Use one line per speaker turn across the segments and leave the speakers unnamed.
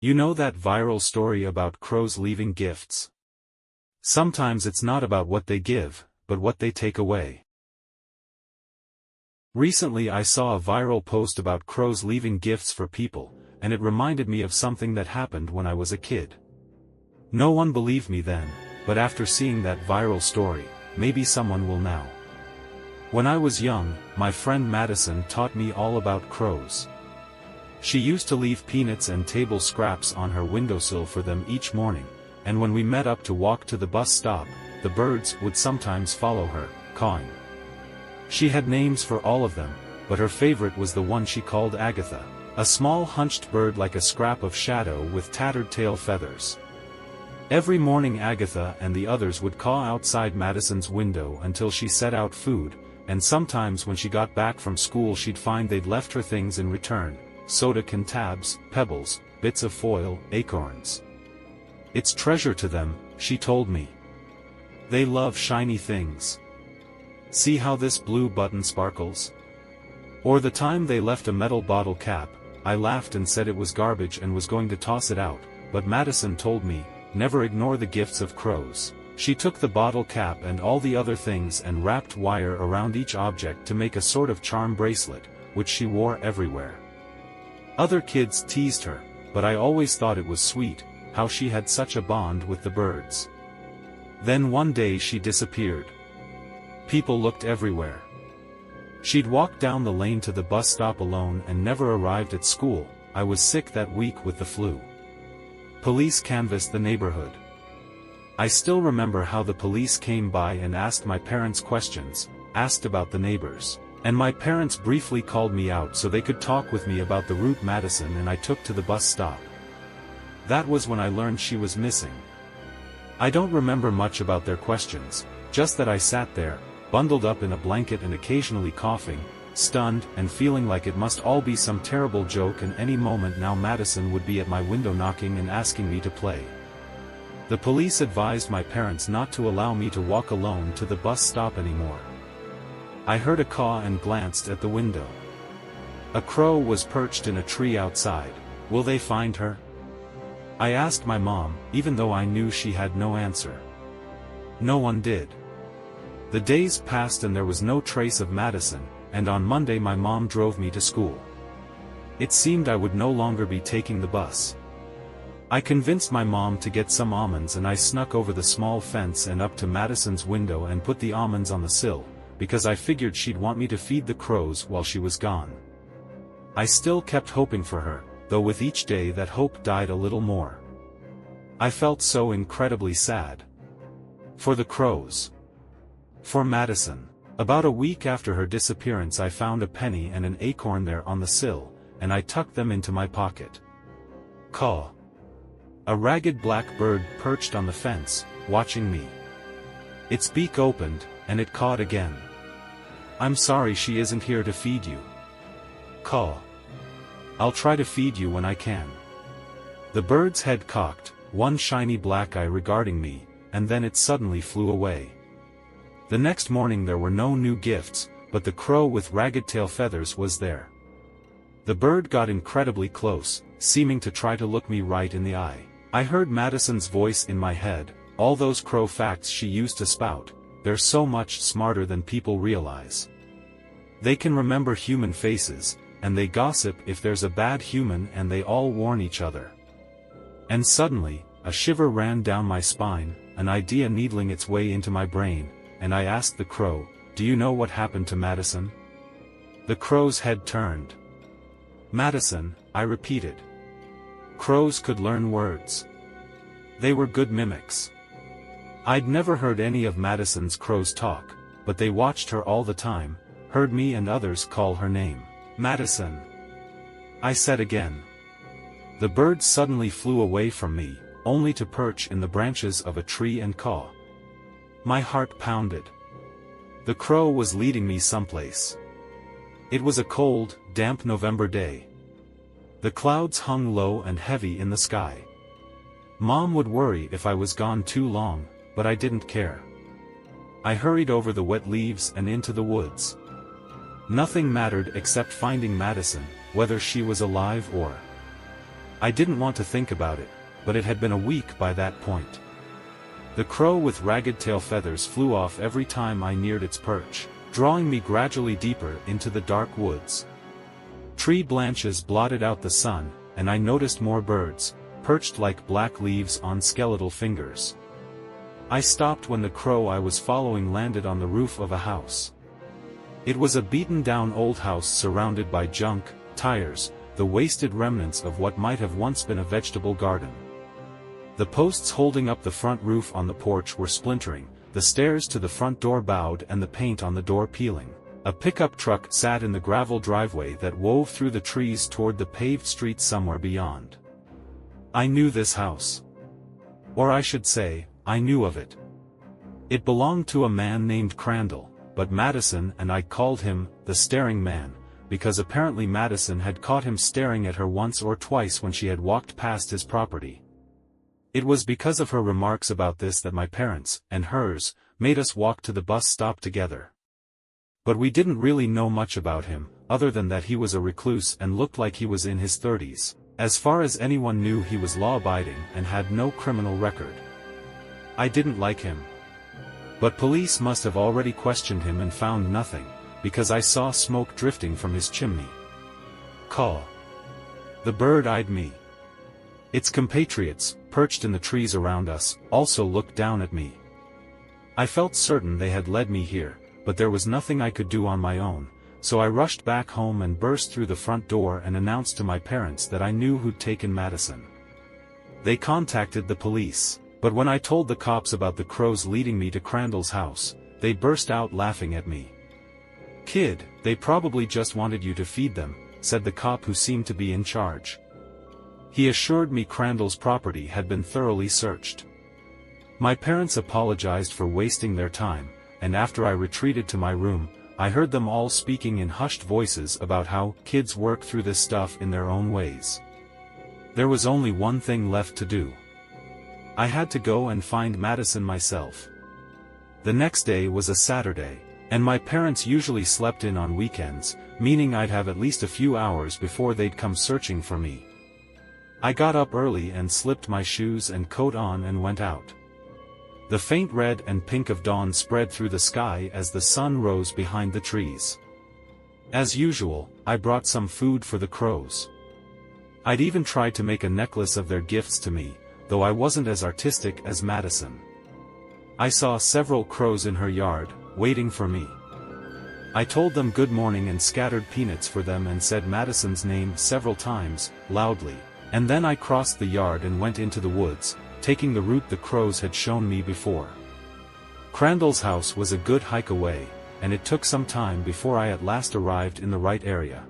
You know that viral story about crows leaving gifts? Sometimes it's not about what they give, but what they take away. Recently I saw a viral post about crows leaving gifts for people, and it reminded me of something that happened when I was a kid. No one believed me then, but after seeing that viral story, maybe someone will now. When I was young, my friend Madison taught me all about crows. She used to leave peanuts and table scraps on her windowsill for them each morning, and when we met up to walk to the bus stop, the birds would sometimes follow her, cawing. She had names for all of them, but her favorite was the one she called Agatha, a small hunched bird like a scrap of shadow with tattered tail feathers. Every morning Agatha and the others would caw outside Madison's window until she set out food, and sometimes when she got back from school she'd find they'd left her things in return: soda can tabs, pebbles, bits of foil, acorns. It's treasure to them, she told me. They love shiny things. See how this blue button sparkles? Or the time they left a metal bottle cap, I laughed and said it was garbage and was going to toss it out, but Madison told me, never ignore the gifts of crows. She took the bottle cap and all the other things and wrapped wire around each object to make a sort of charm bracelet, which she wore everywhere. Other kids teased her, but I always thought it was sweet, how she had such a bond with the birds. Then one day she disappeared. People looked everywhere. She'd walked down the lane to the bus stop alone and never arrived at school. I was sick that week with the flu. Police canvassed the neighborhood. I still remember how the police came by and asked my parents questions, asked about the neighbors. And my parents briefly called me out so they could talk with me about the route Madison and I took to the bus stop. That was when I learned she was missing. I don't remember much about their questions, just that I sat there, bundled up in a blanket and occasionally coughing, stunned and feeling like it must all be some terrible joke and any moment now Madison would be at my window knocking and asking me to play. The police advised my parents not to allow me to walk alone to the bus stop anymore. I heard a caw and glanced at the window. A crow was perched in a tree outside. Will they find her? I asked my mom, even though I knew she had no answer. No one did. The days passed and there was no trace of Madison, and on Monday my mom drove me to school. It seemed I would no longer be taking the bus. I convinced my mom to get some almonds and I snuck over the small fence and up to Madison's window and put the almonds on the sill, because I figured she'd want me to feed the crows while she was gone. I still kept hoping for her, though with each day that hope died a little more. I felt so incredibly sad. For the crows. For Madison. About a week after her disappearance I found a penny and an acorn there on the sill, and I tucked them into my pocket. Caw. A ragged black bird perched on the fence, watching me. Its beak opened, and it cawed again. I'm sorry she isn't here to feed you. Caw. I'll try to feed you when I can. The bird's head cocked, one shiny black eye regarding me, and then it suddenly flew away. The next morning there were no new gifts, but the crow with ragged tail feathers was there. The bird got incredibly close, seeming to try to look me right in the eye. I heard Madison's voice in my head, all those crow facts she used to spout, they're so much smarter than people realize. They can remember human faces, and they gossip if there's a bad human and they all warn each other. And suddenly, a shiver ran down my spine, an idea needling its way into my brain, and I asked the crow, do you know what happened to Madison? The crow's head turned. Madison, I repeated. Crows could learn words. They were good mimics. I'd never heard any of Madison's crows talk, but they watched her all the time, heard me and others call her name. Madison. I said again. The bird suddenly flew away from me, only to perch in the branches of a tree and caw. My heart pounded. The crow was leading me someplace. It was a cold, damp November day. The clouds hung low and heavy in the sky. Mom would worry if I was gone too long, but I didn't care. I hurried over the wet leaves and into the woods. Nothing mattered except finding Madison, whether she was alive or. I didn't want to think about it, but it had been a week by that point. The crow with ragged tail feathers flew off every time I neared its perch, drawing me gradually deeper into the dark woods. Tree branches blotted out the sun, and I noticed more birds, perched like black leaves on skeletal fingers. I stopped when the crow I was following landed on the roof of a house. It was a beaten-down old house surrounded by junk, tires, the wasted remnants of what might have once been a vegetable garden. The posts holding up the front roof on the porch were splintering, the stairs to the front door bowed and the paint on the door peeling. A pickup truck sat in the gravel driveway that wove through the trees toward the paved street somewhere beyond. I knew this house. Or I should say, I knew of it. It belonged to a man named Crandall, but Madison and I called him the Staring Man, because apparently Madison had caught him staring at her once or twice when she had walked past his property. It was because of her remarks about this that my parents, and hers, made us walk to the bus stop together. But we didn't really know much about him, other than that he was a recluse and looked like he was in his 30s. As far as anyone knew, he was law-abiding and had no criminal record. I didn't like him. But police must have already questioned him and found nothing, because I saw smoke drifting from his chimney. Caw. The bird eyed me. Its compatriots, perched in the trees around us, also looked down at me. I felt certain they had led me here, but there was nothing I could do on my own, so I rushed back home and burst through the front door and announced to my parents that I knew who'd taken Madison. They contacted the police, but when I told the cops about the crows leading me to Crandall's house, they burst out laughing at me. "Kid, they probably just wanted you to feed them," said the cop who seemed to be in charge. He assured me Crandall's property had been thoroughly searched. My parents apologized for wasting their time, and after I retreated to my room, I heard them all speaking in hushed voices about how kids work through this stuff in their own ways. There was only one thing left to do. I had to go and find Madison myself. The next day was a Saturday, and my parents usually slept in on weekends, meaning I'd have at least a few hours before they'd come searching for me. I got up early and slipped my shoes and coat on and went out. The faint red and pink of dawn spread through the sky as the sun rose behind the trees. As usual, I brought some food for the crows. I'd even tried to make a necklace of their gifts to me, though I wasn't as artistic as Madison. I saw several crows in her yard, waiting for me. I told them good morning and scattered peanuts for them and said Madison's name several times, loudly, and then I crossed the yard and went into the woods, taking the route the crows had shown me before. Crandall's house was a good hike away, and it took some time before I at last arrived in the right area.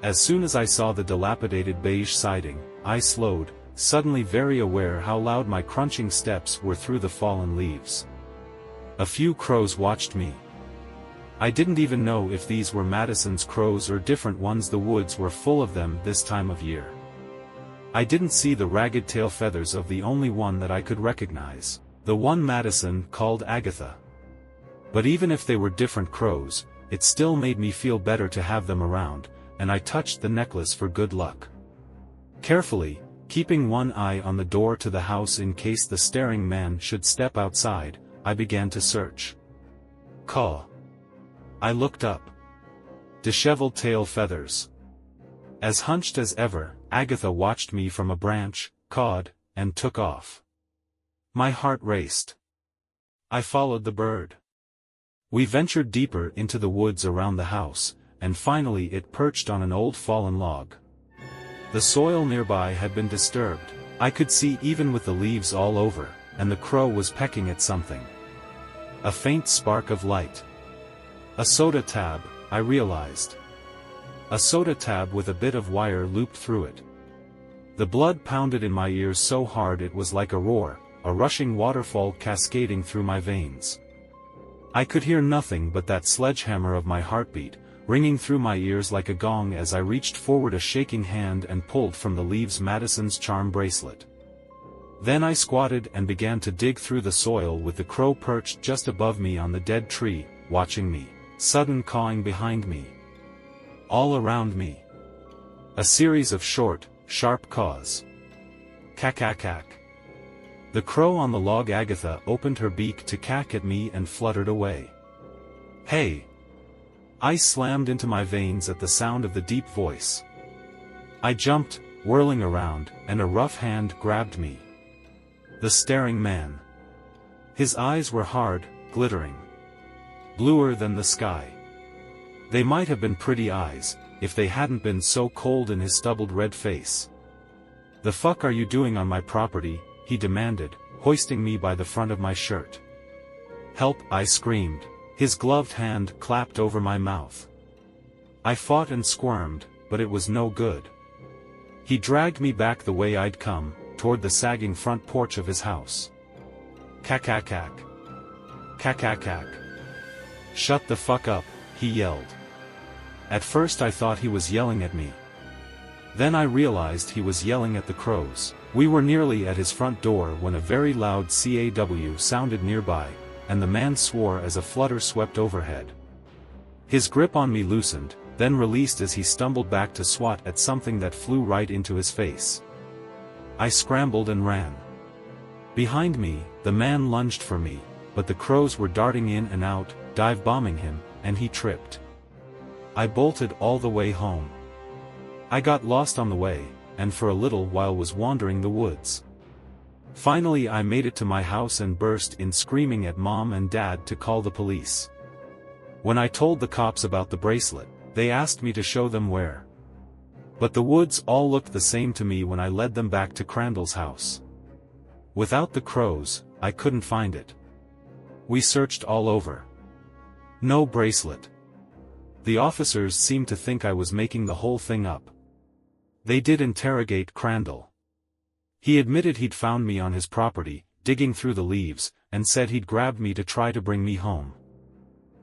As soon as I saw the dilapidated beige siding, I slowed, suddenly very aware how loud my crunching steps were through the fallen leaves. A few crows watched me. I didn't even know if these were Madison's crows or different ones. The woods were full of them this time of year. I didn't see the ragged tail feathers of the only one that I could recognize, the one Madison called Agatha. But even if they were different crows, it still made me feel better to have them around, and I touched the necklace for good luck. Carefully, keeping one eye on the door to the house in case the staring man should step outside, I began to search. Caw. I looked up. Disheveled tail feathers. As hunched as ever, Agatha watched me from a branch, cawed, and took off. My heart raced. I followed the bird. We ventured deeper into the woods around the house, and finally it perched on an old fallen log. The soil nearby had been disturbed, I could see even with the leaves all over, and the crow was pecking at something. A faint spark of light. A soda tab, I realized. A soda tab with a bit of wire looped through it. The blood pounded in my ears so hard it was like a roar, a rushing waterfall cascading through my veins. I could hear nothing but that sledgehammer of my heartbeat, ringing through my ears like a gong as I reached forward a shaking hand and pulled from the leaves Madison's charm bracelet. Then I squatted and began to dig through the soil with the crow perched just above me on the dead tree, watching me, sudden cawing behind me. All around me. A series of short, sharp caws. Cack. The crow on the log Agatha opened her beak to cack at me and fluttered away. Hey! Ice slammed into my veins at the sound of the deep voice. I jumped, whirling around, and a rough hand grabbed me. The staring man. His eyes were hard, glittering. Bluer than the sky. They might have been pretty eyes, if they hadn't been so cold in his stubbled red face. "The fuck are you doing on my property?" he demanded, hoisting me by the front of my shirt. "Help!" I screamed. His gloved hand clapped over my mouth. I fought and squirmed, but it was no good. He dragged me back the way I'd come, toward the sagging front porch of his house. Cack. Cack. "Shut the fuck up," he yelled. At first I thought he was yelling at me. Then I realized he was yelling at the crows. We were nearly at his front door when a very loud caw sounded nearby, and the man swore as a flutter swept overhead. His grip on me loosened, then released as he stumbled back to swat at something that flew right into his face. I scrambled and ran. Behind me, the man lunged for me, but the crows were darting in and out, dive-bombing him, and he tripped. I bolted all the way home. I got lost on the way, and for a little while was wandering the woods. Finally I made it to my house and burst in screaming at Mom and Dad to call the police. When I told the cops about the bracelet, they asked me to show them where. But the woods all looked the same to me when I led them back to Crandall's house. Without the crows, I couldn't find it. We searched all over. No bracelet. The officers seemed to think I was making the whole thing up. They did interrogate Crandall. He admitted he'd found me on his property, digging through the leaves, and said he'd grabbed me to try to bring me home.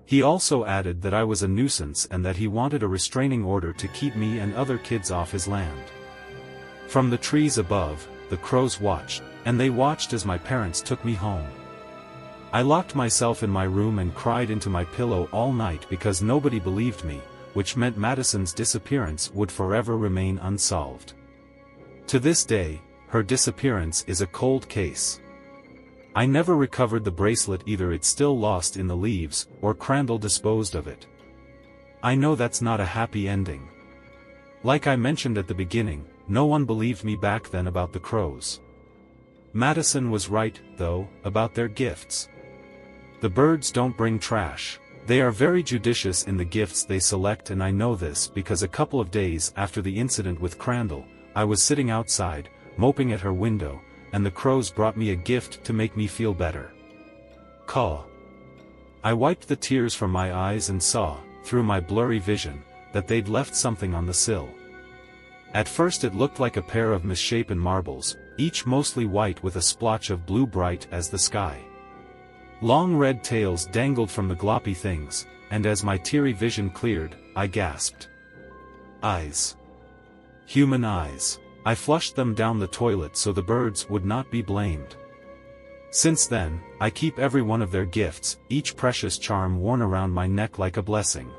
He also added that I was a nuisance and that he wanted a restraining order to keep me and other kids off his land. From the trees above, the crows watched, and they watched as my parents took me home. I locked myself in my room and cried into my pillow all night because nobody believed me, which meant Madison's disappearance would forever remain unsolved. To this day, her disappearance is a cold case. I never recovered the bracelet, either it's still lost in the leaves, or Crandall disposed of it. I know that's not a happy ending. Like I mentioned at the beginning, no one believed me back then about the crows. Madison was right, though, about their gifts. The birds don't bring trash. They are very judicious in the gifts they select, and I know this because a couple of days after the incident with Crandall, I was sitting outside, moping at her window, and the crows brought me a gift to make me feel better. Caw. I wiped the tears from my eyes and saw, through my blurry vision, that they'd left something on the sill. At first it looked like a pair of misshapen marbles, each mostly white with a splotch of blue bright as the sky. Long red tails dangled from the gloppy things, and as my teary vision cleared, I gasped. Eyes. Human eyes. I flushed them down the toilet so the birds would not be blamed. Since then, I keep every one of their gifts, each precious charm worn around my neck like a blessing.